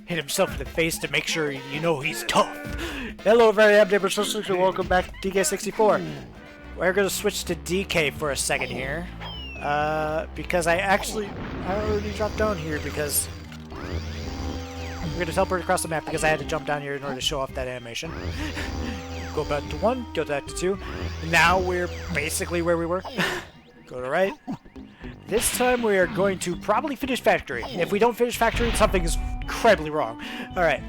Hit himself in the face to make sure you know he's tough. Hello, very happy neighbors, and welcome back to DK64. We're gonna switch to DK for a second here, because I already dropped down here because we're gonna teleport across the map because I had to jump down here in order to show off that animation. Go back to 1, go back to 2. Now we're basically where we were. Go to right. This time we are going to probably finish Factory. If we don't finish Factory, something is incredibly wrong. Alright,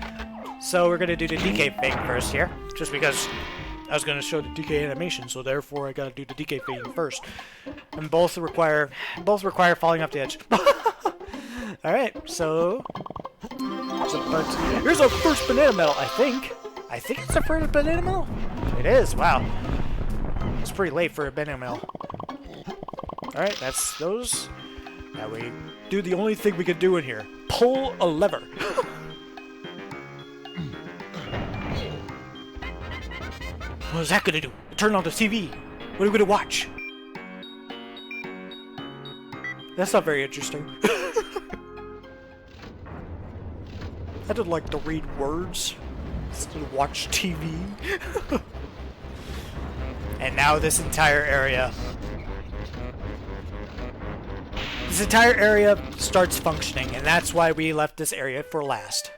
so we're going to do the DK thing first here, just because I was going to show the DK animation, so therefore I got to do the DK thing first. And both require falling off the edge. Alright, so here's our first banana medal, I think. I think it's the first banana medal? It is, wow. It's pretty late for a banana medal. Alright, that's those. Now we do the only thing we can do in here. Pull a lever. What is that gonna do? Turn on the TV. What are we gonna watch? That's not very interesting. I didn't like to read words. Instead of watch TV. And now this entire area starts functioning, and that's why we left this area for last.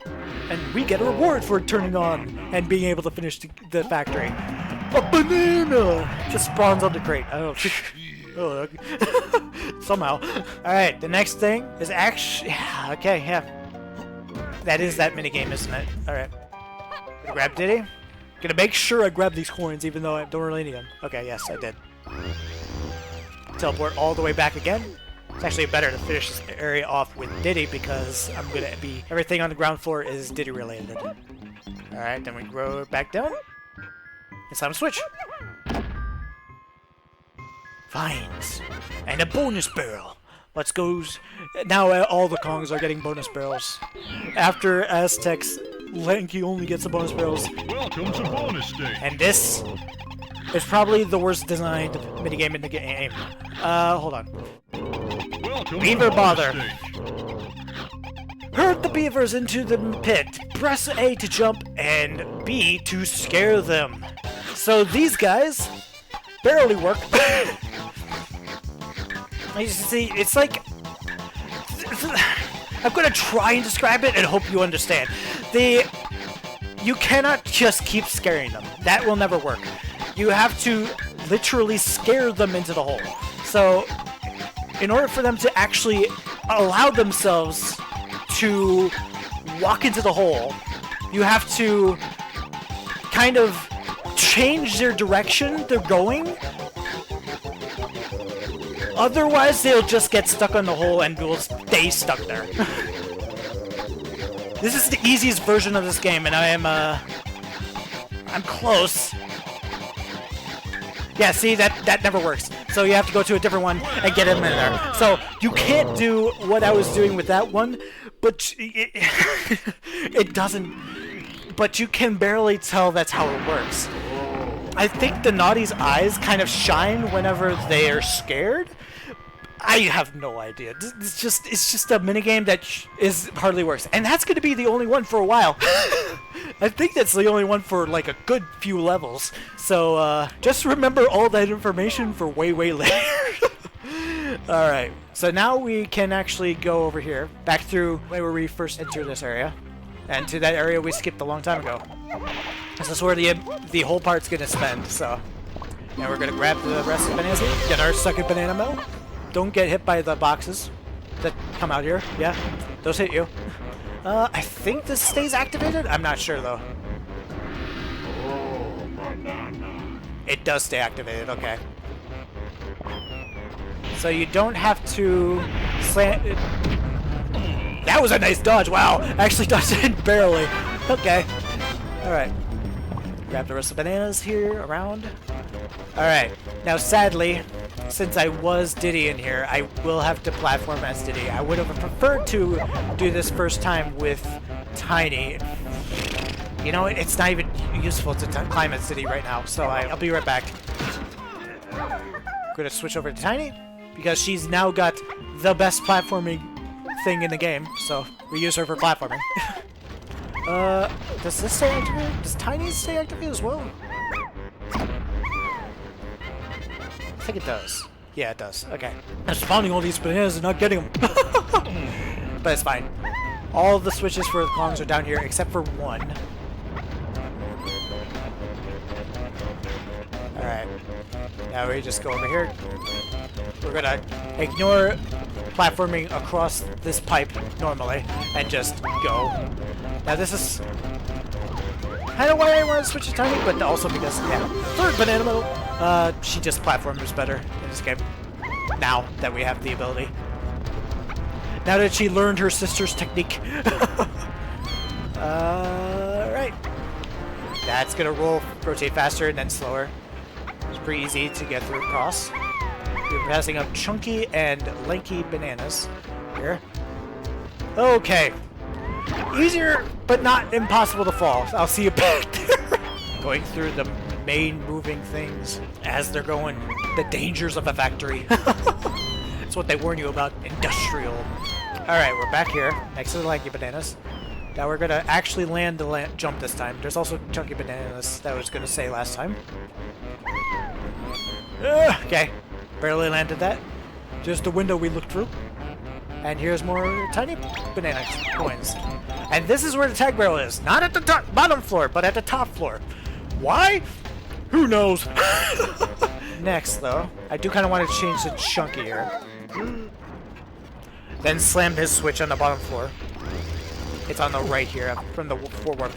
And we get a reward for turning on and being able to finish the factory. A banana just spawns on the crate. I don't know. Somehow. Alright, the next thing is actually... Okay, yeah. That is that minigame, isn't it? Alright. Grab Diddy. Gonna make sure I grab these coins even though I don't really need them. Okay, yes, I did. Teleport all the way back again. It's actually better to finish this area off with Diddy because I'm gonna be... Everything on the ground floor is Diddy related. Alright, then we grow back down. It's time to switch. Vines. And a bonus barrel. Let's go. Now all the Kongs are getting bonus barrels. After Aztecs, Lanky only gets the bonus barrels. Welcome to bonus day. And this is probably the worst designed minigame in the game. Hold on. Welcome Beaver to bother. day. Herd the beavers into the pit. Press A to jump and B to scare them. So these guys barely work. You see, it's like... I'm gonna try and describe it and hope you understand. You cannot just keep scaring them. That will never work. You have to literally scare them into the hole. So, in order for them to actually allow themselves to walk into the hole, you have to kind of change their direction they're going. Otherwise, they'll just get stuck on the hole and will stay stuck there. This is the easiest version of this game, and I'm close. Yeah, see, that never works. So you have to go to a different one and get him in there. So you can't do what I was doing with that one, but it doesn't. But you can barely tell that's how it works. I think the Naughty's eyes kind of shine whenever they are scared. I have no idea. It's just a minigame that hardly works. And that's going to be the only one for a while. I think that's the only one for like a good few levels. So just remember all that information for way later. Alright, so now we can actually go over here, back through where we first entered this area. And to that area we skipped a long time ago. This is where the whole part's going to spend, so... Now we're going to grab the rest of the bananas, get our second banana medal. Don't get hit by the boxes that come out here. Yeah, those hit you. I think this stays activated? I'm not sure, though. It does stay activated, okay. So you don't have to slant it. That was a nice dodge, wow! Actually dodged it barely. Okay. Alright. Grab the rest of the bananas here, around. Alright, now sadly, since I was Diddy in here, I will have to platform as Diddy. I would have preferred to do this first time with Tiny. You know, it's not even useful to climb as Diddy right now, so I'll be right back. I'm gonna switch over to Tiny. because she's now got the best platforming thing in the game, so we use her for platforming. Does this stay activated? Does Tiny stay activated as well? I think it does. Yeah, it does. Okay. I'm spawning all these bananas and not getting them. But it's fine. All the switches for the Kongs are down here except for one. Alright. Now we just go over here. We're gonna ignore platforming across this pipe normally and just go. Now this is kind of why I want to switch to Tiny, but also because, yeah, third banana medal. She just platforms better in this game. Now that we have the ability. Now that she learned her sister's technique. Right. That's gonna rotate faster and then slower. It's pretty easy to get through across. We're passing up chunky and lanky bananas here. Okay. Easier, but not impossible to fall. I'll see you back there. Going through the main moving things as they're going. The dangers of a factory. That's what they warn you about. Industrial. Alright, we're back here, next to the lanky bananas. Now we're gonna actually land the jump this time. There's also chunky bananas that I was gonna say last time. Okay. Barely landed that. Just the window we looked through. And here's more tiny banana coins. And this is where the tag barrel is. Not at the bottom floor, but at the top floor. Why? Who knows? Next, though, I do kind of want to change to chunky here. Then slam his switch on the bottom floor. It's on the right here from the 4 warp.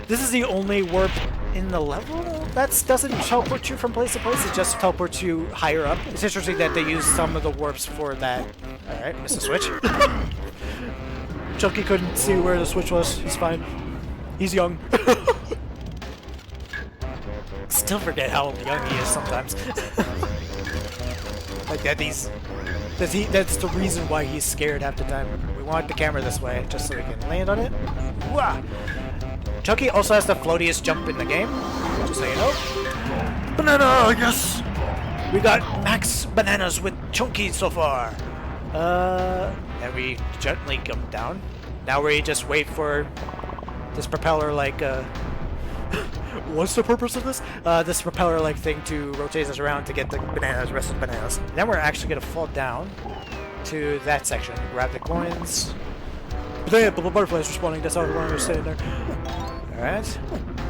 This is the only warp in the level that doesn't teleport you from place to place. It just teleports you higher up. It's interesting that they use some of the warps for that. Alright, missed the switch. Chunky couldn't see where the switch was. He's fine. He's young. Still forget how young he is sometimes. Like that that's the reason why he's scared half the time. We want the camera this way, just so we can land on it. Wah! Chunky also has the floatiest jump in the game, just so you know. Banana, yes! We got max bananas with Chunky so far. And we gently come down. Now we just wait for this propeller-like, what's the purpose of this? This propeller-like thing to rotate us around to get the bananas, rest of the bananas. Then we're actually gonna fall down to that section. Grab the coins. Butterflies respawning, that's all I wanted to say there. Alright.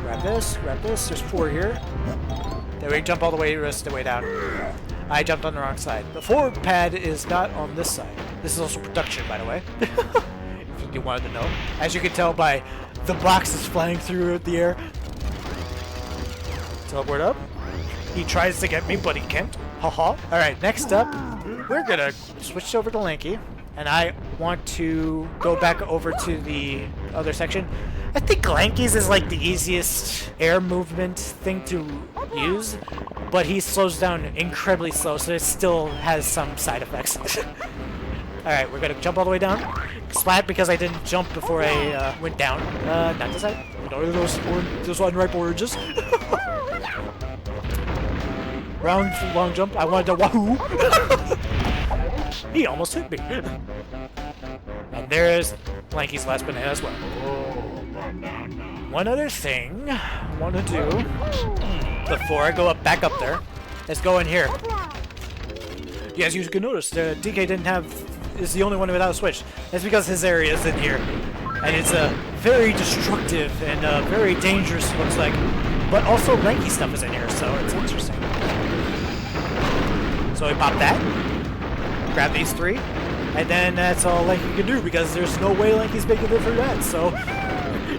Grab this, there's 4 here. Then we jump all the rest of the way down. I jumped on the wrong side. The forward pad is not on this side. This is also production, by the way. If you wanted to know. As you can tell by the boxes flying through the air. Teleport up. He tries to get me, but he can't. Haha. Alright, next up, we're gonna switch over to Lanky. And I want to go back over to the other section. I think Lanky's is like the easiest air movement thing to use, but he slows down incredibly slow, so it still has some side effects. Alright, we're gonna jump all the way down. Splat because I didn't jump before I went down. Not this side. Those unripe oranges. Round long jump. I wanted to wahoo. He almost hit me. And there's Lanky's last banana as well. One other thing I want to do before I go back up there is go in here. As you can notice, the DK is the only one without a switch. That's because his area is in here. And it's very destructive and very dangerous, looks like. But also Lanky stuff is in here, so it's interesting. So we pop that. Grab these 3, and then that's all Lanky can do because there's no way Lanky's making it through that. So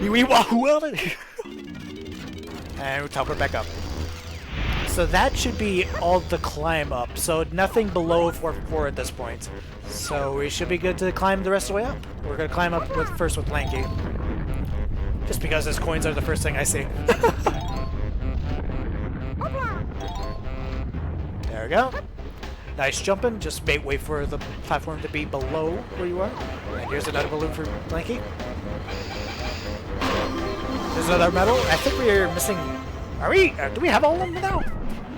we wahoo out it, and we teleport back up. So that should be all the climb up. So nothing below 4 at this point. So we should be good to climb the rest of the way up. We're gonna climb up first with Lanky, just because his coins are the first thing I see. There we go. Nice jumping, just wait for the platform to be below where you are. And here's another balloon for Lanky. There's another medal. I think we're missing... Are we? Do we have all of them now?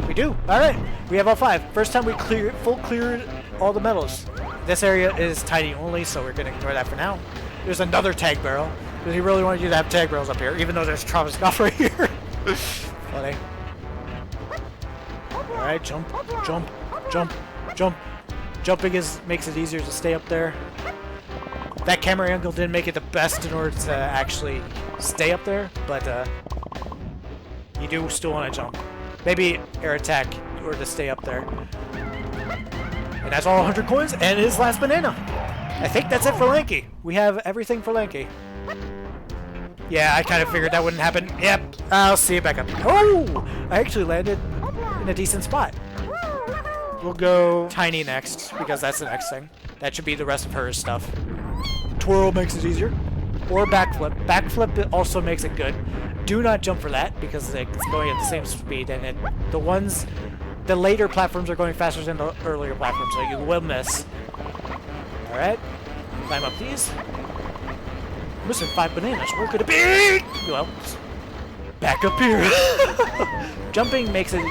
We do. All right. We have all 5. First time we cleared all the medals. This area is tiny only, so we're going to ignore that for now. There's another tag barrel. Because he really wanted you to have tag barrels up here, even though there's Troff and Scoff right here. Funny. Alright, jump, jump, jump, jump. Jumping makes it easier to stay up there. That camera angle didn't make it the best in order to actually stay up there, but you do still want to jump. Maybe air attack in order to stay up there. And that's all 100 coins and his last banana. I think that's it for Lanky. We have everything for Lanky. Yeah, I kind of figured that wouldn't happen. Yep, I'll see you back up. Oh! I actually landed in a decent spot. We'll go Tiny next, because that's the next thing. That should be the rest of her stuff. Twirl makes it easier. Or backflip. Backflip also makes it good. Do not jump for that, because it's going at the same speed, and the later platforms are going faster than the earlier platforms, so you will miss. Alright. Climb up these. Missing 5 bananas. Where could it be? Well, back up here. Jumping makes it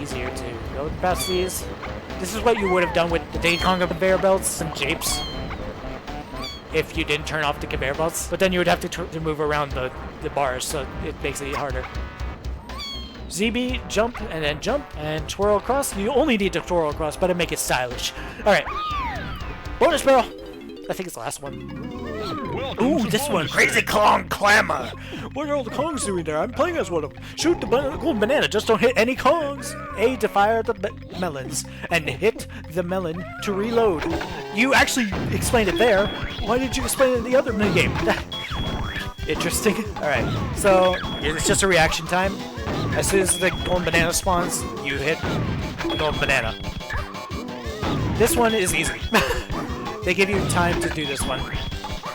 easier to go past these. This is what you would have done with the Diddy Kong conveyor belts and japes if you didn't turn off the conveyor belts. But then you would have to move around the bars, so it makes it harder. ZB, jump, and twirl across. You only need to twirl across, but it make it stylish. Alright. Bonus barrel! I think it's the last one. Ooh, this one! Crazy Kong Clamor! What are all the Kongs doing there? I'm playing as one of them. Shoot the golden banana, just don't hit any Kongs! A to fire the melons, and hit the melon to reload. You actually explained it there. Why did you explain it in the other minigame? Interesting. Alright, so it's just a reaction time. As soon as the golden banana spawns, you hit the golden banana. This one is easy. They give you time to do this one.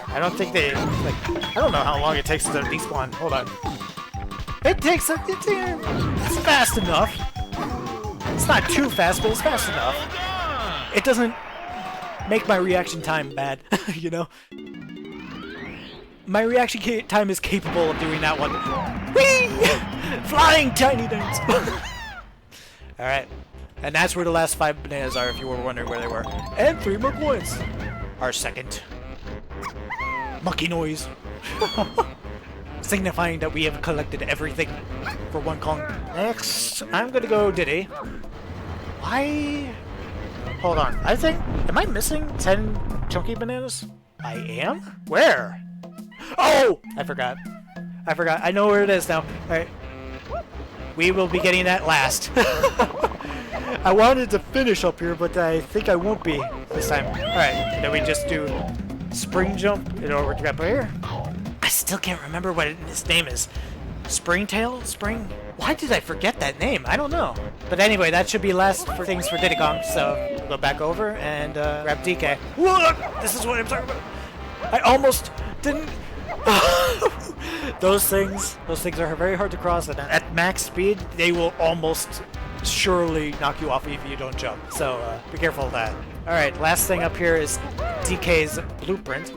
I don't think they, I don't know how long it takes to despawn. Hold on. It's fast enough. It's not too fast, but it's fast enough. It doesn't make my reaction time bad, you know? My reaction time is capable of doing that one. Whee! Flying tiny dance! Alright. And that's where the last 5 bananas are, if you were wondering where they were. And 3 more coins. Our second monkey noise. Signifying that we have collected everything for one Kong. Next, I'm gonna go Diddy. Why? Hold on. I think... Am I missing 10 chunky bananas? I am? Where? Oh! I forgot. I know where it is now. Alright. We will be getting that last. I wanted to finish up here, but I think I won't be this time. Alright, then we just do spring jump in order to get up here. I still can't remember what his name is. Springtail? Spring? Why did I forget that name? I don't know. But anyway, that should be last for things for Diddy Kong, so we'll go back over and grab DK. Look! This is what I'm talking about. I almost didn't... Those things are very hard to cross, and at max speed, they will almost surely knock you off if you don't jump. So be careful of that. Alright, last thing up here is DK's blueprint.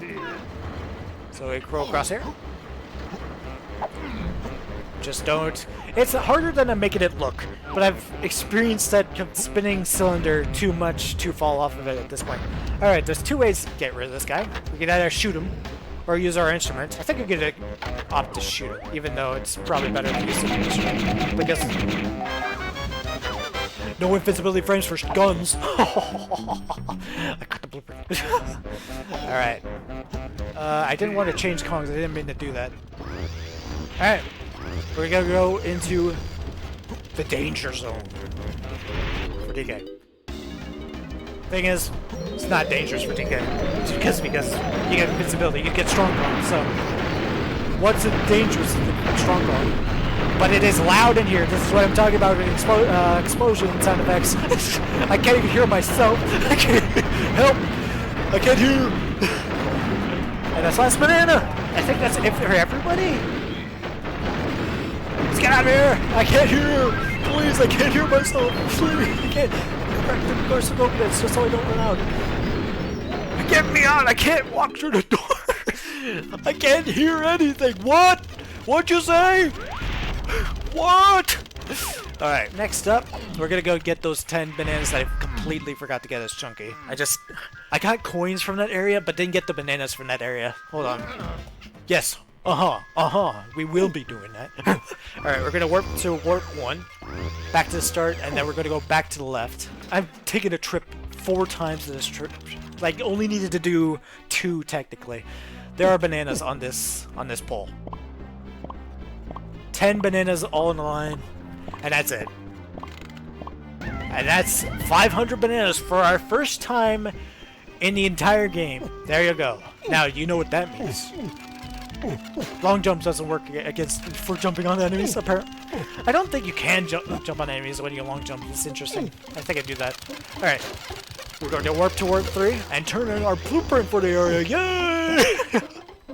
So we roll across here. Just don't... It's harder than I'm making it look, but I've experienced that spinning cylinder too much to fall off of it at this point. Alright, there's 2 ways to get rid of this guy. We can either shoot him, or use our instrument. I think we're gonna opt to shoot him, even though it's probably better to use the instrument. Because... no invincibility frames for guns! I got the blueprint. Alright. I didn't want to change Kongs, I didn't mean to do that. Alright. We're gonna go into the danger zone for DK. Thing is, it's not dangerous for DK. Because you get invincibility, you get strong arm, so what's it dangerous to the strong arm? But it is loud in here. This is what I'm talking about with explosion sound effects. I can't even hear myself. I can't help. I can't hear. And that's last banana. I think that's it for everybody. Let's get out of here. I can't hear. Please, I can't hear myself. Please, I can't. Crack the doors and open it just so I don't run out. Get me out! I can't walk through the door! I can't hear anything! What? What'd you say? What? Alright, next up, we're gonna go get those 10 bananas that I completely forgot to get as Chunky. I got coins from that area, but didn't get the bananas from that area. Hold on. Yes. We will be doing that. Alright, we're gonna warp to warp 1, back to the start, and then we're gonna go back to the left. I'm taking a trip 4 times to this trip. Like, only needed to do 2, technically. There are bananas on this pole. 10 bananas all in a line. And that's it. And that's 500 bananas for our first time in the entire game. There you go. Now you know what that means. Long jumps doesn't work for jumping on enemies, apparently. I don't think you can jump on enemies when you long jump. It's interesting. I think I do that. Alright. We're going to warp to warp 3 and turn in our blueprint for the area. Yay!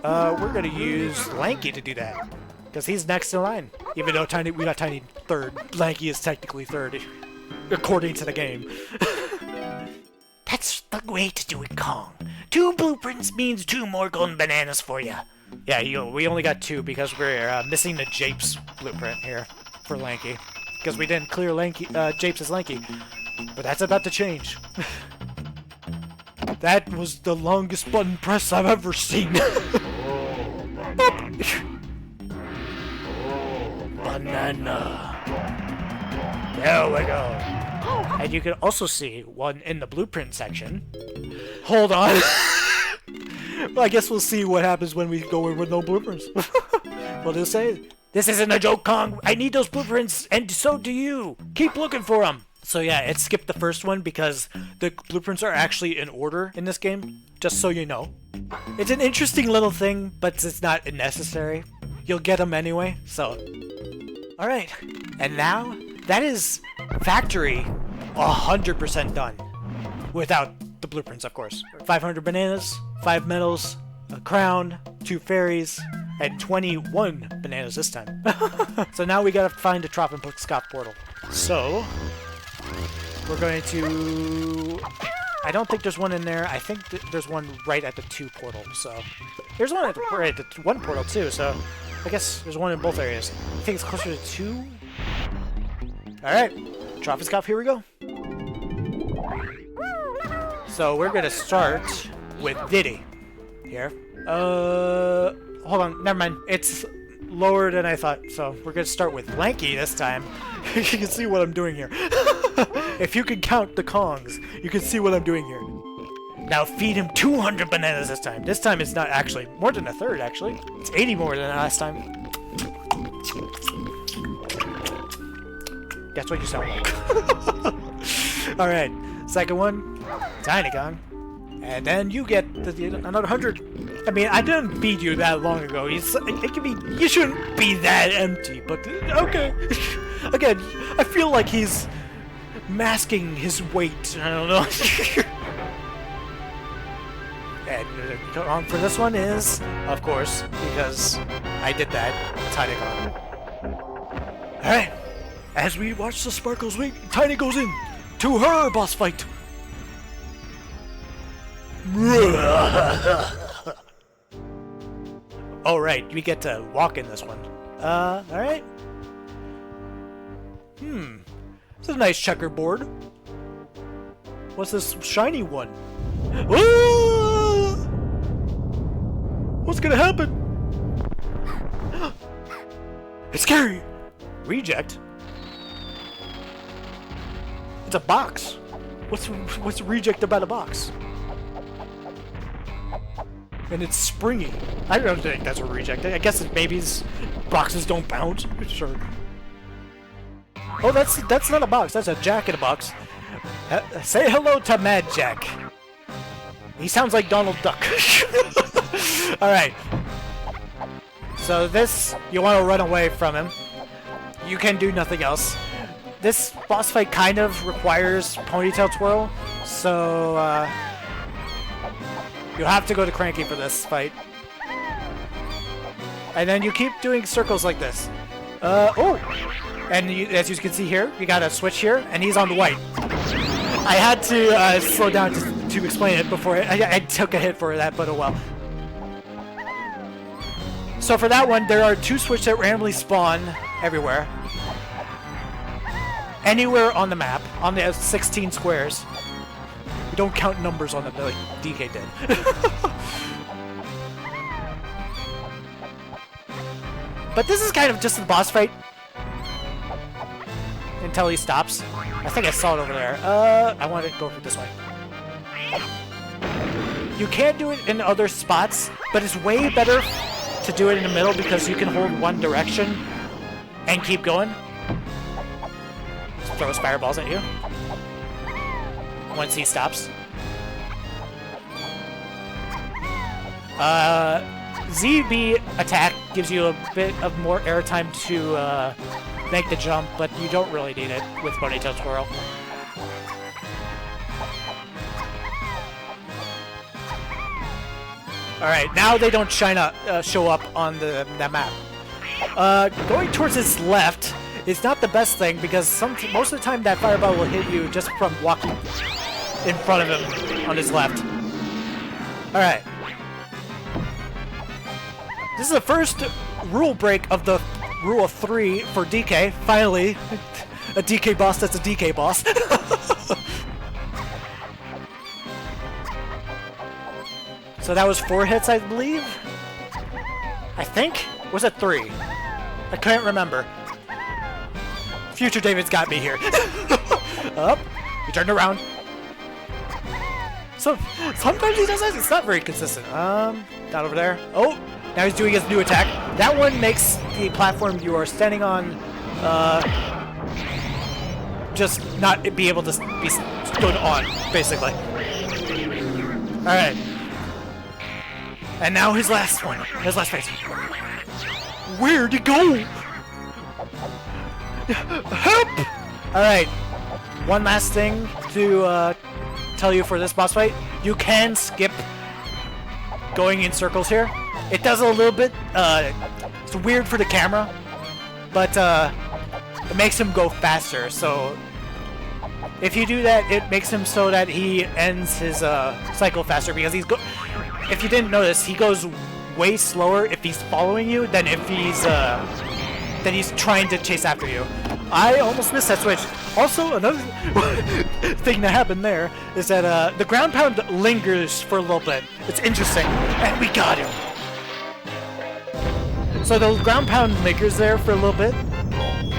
We're going to use Lanky to do that. Because he's next in line. Even though we got Tiny third. Lanky is technically third, according to the game. That's the way to do it, Kong. 2 blueprints means 2 more golden bananas for you. Yeah, we only got 2 because we're missing the Japes blueprint here for Lanky. Because we didn't clear Japes as Lanky. But that's about to change. That was the longest button press I've ever seen. Banana. There we go. And you can also see one in the blueprint section. Hold on. Well, I guess we'll see what happens when we go in with no blueprints. What do you say? This isn't a joke, Kong. I need those blueprints, and so do you. Keep looking for them. So yeah, it skipped the first one because the blueprints are actually in order in this game, just so you know. It's an interesting little thing, but it's not necessary. You'll get them anyway, so... Alright, and now, that is Factory 100% done. Without the blueprints, of course. 500 bananas, 5 medals, a crown, 2 fairies, and 21 bananas this time. So now we gotta find a Troff and put Scoff portal. So... we're going to... I don't think there's one in there. I think there's one right at the 2 portal, so... There's one at the 1 portal, too, so... I guess there's one in both areas. I think it's closer to 2? Alright. Troff and Scoff, here we go. So we're gonna start with Diddy. Here. Hold on. Never mind. It's lower than I thought, so we're gonna start with Lanky this time. You can see what I'm doing here. If you can count the Kongs, you can see what I'm doing here. Now feed him 200 bananas this time. This time it's not actually more than a third, actually. It's 80 more than last time. That's what you sound like. Alright, second one, Tiny Kong. And then you get another 100. I mean, I didn't beat you that long ago. It can be. You shouldn't be that empty, but okay. Again, I feel like he's masking his weight. I don't know. And on for this one is, of course, because I did that, Tiny Kong. Alright, as we watch the sparkles wait, Tiny goes in to her boss fight. Alright, we get to walk in this one. Alright. It's a nice checkerboard. What's this shiny one? Whoa! What's gonna happen? It's scary! Reject? It's a box. What's reject about a box? And it's springy. I don't think that's a reject. I guess maybe boxes don't bounce. Sure. Oh, that's not a box. That's a Jack in a box. Say hello to Mad Jack. He sounds like Donald Duck. Alright. So this, you want to run away from him. You can do nothing else. This boss fight kind of requires ponytail twirl, so you have to go to Cranky for this fight. And then you keep doing circles like this. Oh! And as you can see here, you got a switch here, and he's on the white. I had to slow down to explain it before I took a hit for that, but oh well. So for that one, there are 2 switches that randomly spawn everywhere. anywhere on the map, on the 16 squares. We don't count numbers on them like DK did. But this is kind of just a boss fight. Until he stops. I think I saw it over there. I want to go this way. You can do it in other spots, but it's way better to do it in the middle because you can hold one direction and keep going. Just throw fireballs at you. Once he stops. ZB attack gives you a bit of more airtime to make the jump, but you don't really need it with Ponytail Twirl. Alright, now they don't show up on the map. Going towards his left is not the best thing because most of the time that fireball will hit you just from walking in front of him on his left. Alright. This is the first rule break of the rule of 3 for DK. Finally, a DK boss that's a DK boss. So that was 4 hits, I believe? I think? Was it 3? I can't remember. Future David's got me here. Up. He turned around. So, sometimes he does that. It's not very consistent. Down over there. Oh! Now he's doing his new attack. That one makes the platform you are standing on, just not be able to be stood on, basically. Alright. And now his last one. His last phase. Where'd he go? Help! Alright. One last thing to tell you for this boss fight. You can skip going in circles here. It does a little bit, it's weird for the camera, but it makes him go faster, so if you do that, it makes him so that he ends his cycle faster, because if you didn't notice, he goes way slower if he's following you than if he's trying to chase after you. I almost missed that switch. Also, another thing that happened there is that the ground pound lingers for a little bit. It's interesting, and we got him. So the ground pound lingers there for a little bit,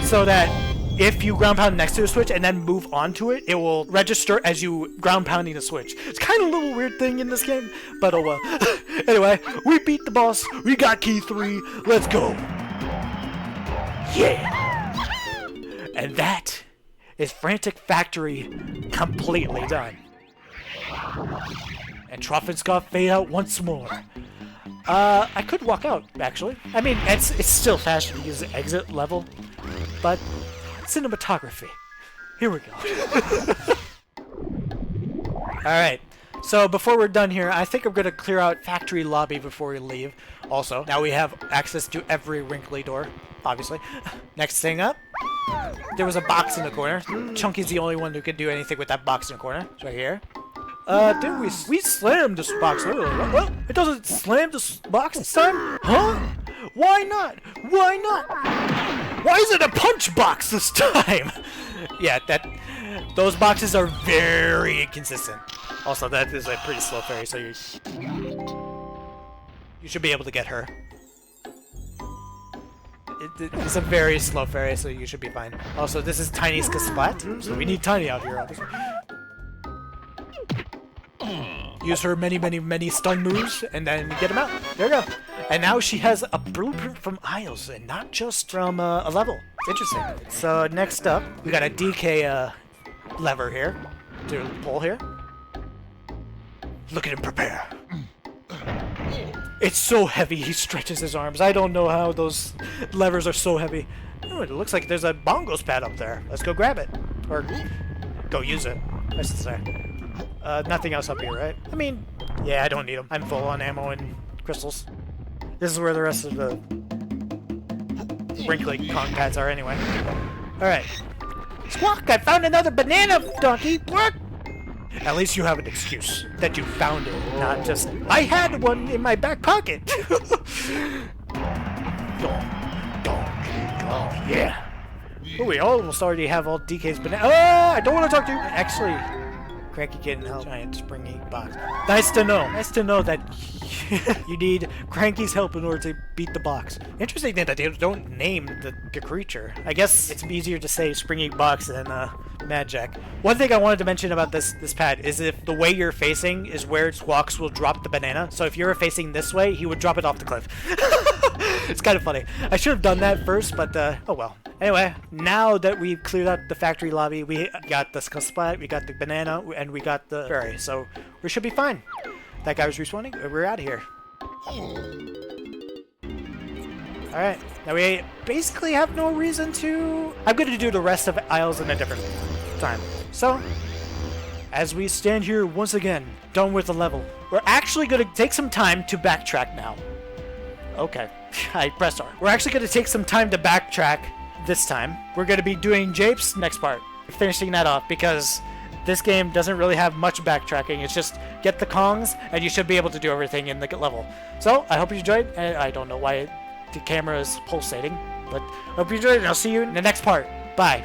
so that if you ground pound next to the switch and then move onto it, it will register as you ground pounding the switch. It's kind of a little weird thing in this game, but oh well. Anyway, we beat the boss, we got key 3, let's go! Yeah! And that is Frantic Factory completely done. And Troff and Scoff fade out once more. I could walk out, actually. I mean, it's still faster to use the exit level, but cinematography. Here we go. Alright, so before we're done here, I think I'm going to clear out Factory Lobby before we leave. Also, now we have access to every wrinkly door, obviously. Next thing up, there was a box in the corner. Chunky's the only one who could do anything with that box in the corner. It's right here. Didn't we slammed this box earlier? Well, it doesn't slam this box this time? Huh? Why not? Why not? Why is it a punch box this time? Yeah, those boxes are very inconsistent. Also, that is a pretty slow fairy, so you should be able to get her. It's a very slow fairy, so you should be fine. Also, this is Tiny's Splat, so we need Tiny out here, obviously. Use her many stun moves, and then get him out. There you go. And now she has a blueprint from Isles, and not just from a level. It's interesting. So next up, we got a DK lever here to pull here. Look at him prepare. It's so heavy, he stretches his arms. I don't know how those levers are so heavy. Oh, it looks like there's a bongos pad up there. Let's go grab it. Or go use it, I should say. Nothing else up here, right? I mean, yeah, I don't need them. I'm full on ammo and crystals. This is where the rest of the wrinkly Kong pads are anyway. Alright. Squawk! I found another banana, donkey! What? At least you have an excuse that you found it, not just, I had one in my back pocket! Yeah! Oh, we almost already have all DK's banana. I don't want to talk to you. Actually, Cranky Kitten help. Giant springy box. Nice to know. Nice to know that you need Cranky's help in order to beat the box. Interesting that they don't name the creature. I guess it's easier to say springy box than Mad Jack. One thing I wanted to mention about this pad is if the way you're facing is where Squawks will drop the banana. So if you're facing this way, he would drop it off the cliff. It's kind of funny. I should have done that first, but oh well. Anyway, now that we've cleared out the factory lobby, we got the Skull Splat, we got the banana, and we got the fairy. So we should be fine. That guy was respawning. We're out of here. Alright, now we basically have no reason to... I'm going to do the rest of Isles in a different time. So, as we stand here once again, done with the level, we're actually going to take some time to backtrack now. Okay, I pressed R. We're actually going to take some time to backtrack this time. We're going to be doing Japes next part. Finishing that off because this game doesn't really have much backtracking. It's just get the Kongs and you should be able to do everything in the level. So, I hope you enjoyed. I don't know why the camera is pulsating, but I hope you enjoyed and I'll see you in the next part. Bye.